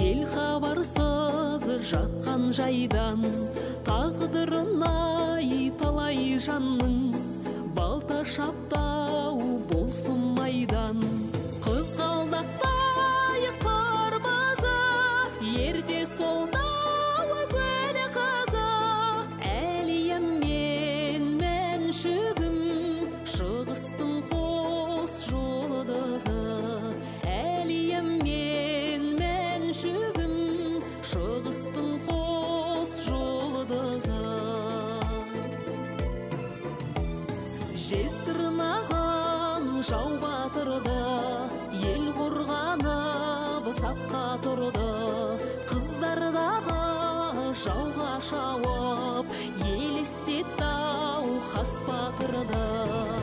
Ел хабарсыз жатқан жайдан, тағдырына талай жанның балта шаптау болсын майдан. Қызғалдақтай қырмызы, ерте солдау гүл қызы, әлием мен мәншүгім, шығыстың қос жұлдызы. Әлием мен мәншүгім, шығыстың қос жұлдызы. Жесірнаған жау батырды, ел қорғанып сапқа тұрды. Қыздардағы жауға шауып, ел істетті ау хас батырды.